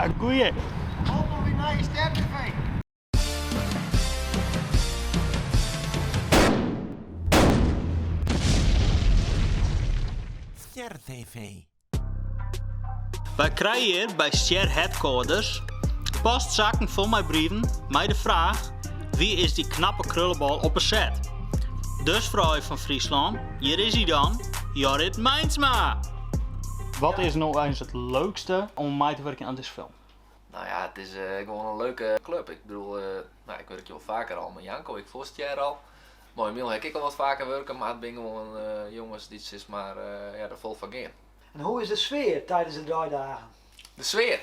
Ja, goeie. Welkom weer naar je Ster-TV. Ster-TV. Wij krijgen hier bij Ster Headquarters postzakken vol met brieven met de vraag: wie is die knappe krullenbal op een set? Dus vrouw van Friesland, hier is hij dan, Jorrit Meinsma. Wat is nou eens het leukste om mee te werken aan deze film? Nou ja, het is gewoon een leuke club. Ik bedoel, ik werk je al vaker al met Janko, ik volst jaar al. Maar Emiel heb ik al wat vaker werken, maar het ben gewoon jongens die is maar er vol van gaan. En hoe is de sfeer tijdens de draaidagen? De sfeer?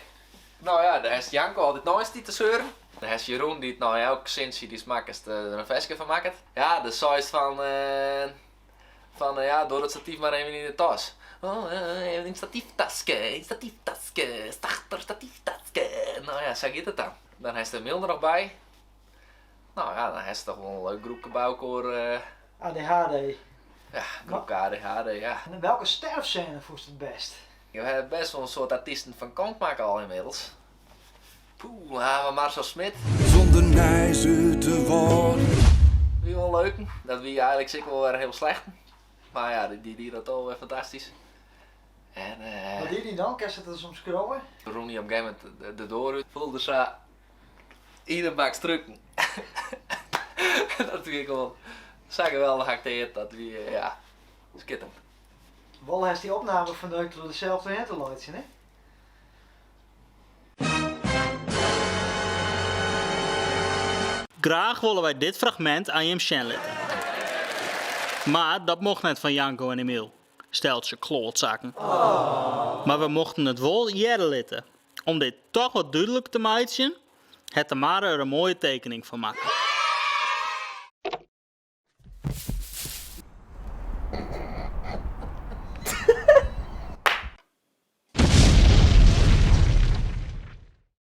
Nou ja, daar is Janko altijd nooit die te zeuren. Dan is Jeroen die het nou elke sinds die smaakt er een vestje van maakt. Ja, de zoiets van ja, door het statief maar even in de tas. Oh, een statieftasje, statieftasje. Nou ja, zo gaat het dan. Dan is de Mil er nog bij. Nou ja, dan is het toch wel een leuk groepje bouwkoor. ADHD. Ja, groepje ADHD, ja. En welke sterfscène vond je het best? Je hebt best wel een soort artiesten van kant maken al inmiddels. Poeh, hebben we Marcel Smit. Zonder nijzen te worden. Wie wel leuk. Dat wie eigenlijk zeker wel weer heel slecht. Maar ja, die dat al weer fantastisch. En Wat deed hij dan? Kan je het soms scrollen? Roem die op een gegeven moment de deur uit. Voelde ze ieder maakt strukken. Dat vind ik gewoon zo geweldig geacteerd. Dat wie, ja, schitterend. Wel heeft die opname verneukt door dezelfde hinterluidje, hè? Graag willen wij dit fragment aan je channel. Maar dat mocht net van Janko en Emiel. Steltje klootzakken. Maar we mochten het wel jaren litten. Om dit toch wat duidelijk te maken, het Tamara er een mooie tekening van maken.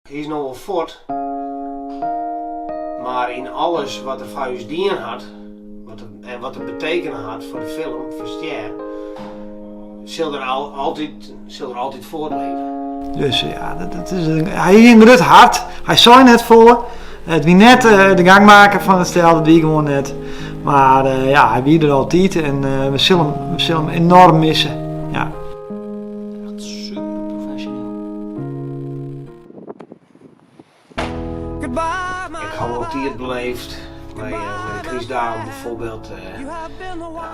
Hij is nog wel fort, maar in alles wat er van ons dien had, en wat het betekenen had voor de film, voor Ster, zal er altijd voortleven. Dus ja, hij ging het hard. Hij zei net voor. Het wie net de gangmaker van het stel, dat wie gewoon net. Maar ja, hij wie er altijd en we zullen hem enorm missen. Ja. Echt super professioneel. Ik heb ook die het beleefd, bij Chris Daan bijvoorbeeld, ja,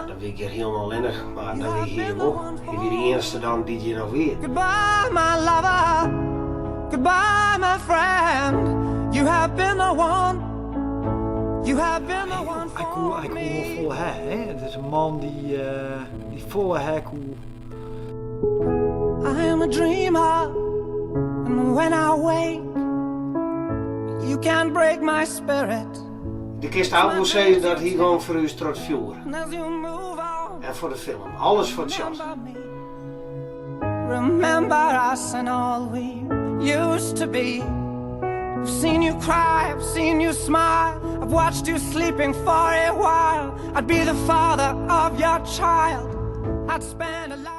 dan weet ik hier helemaal lennig, maar dan weet je hier ook. Je bent de eerste dan die je nog weer. Goodbye, my lover. Goodbye, my friend. You have been the one. You have been the one Hij for kon wel me. vol hè. Het is een man die vol hè kon. I am a dreamer, and when I wake, you can't break my spirit. De kist ook wel zeggen dat hij gewoon voor u trots vuur. And as you move on, En voor de film, alles voor het shot. remember me. Remember us and all we used to be. I've seen you cry, I've seen you smile, I've watched you sleeping for a while. I'd be the father of your child, I'd spend a life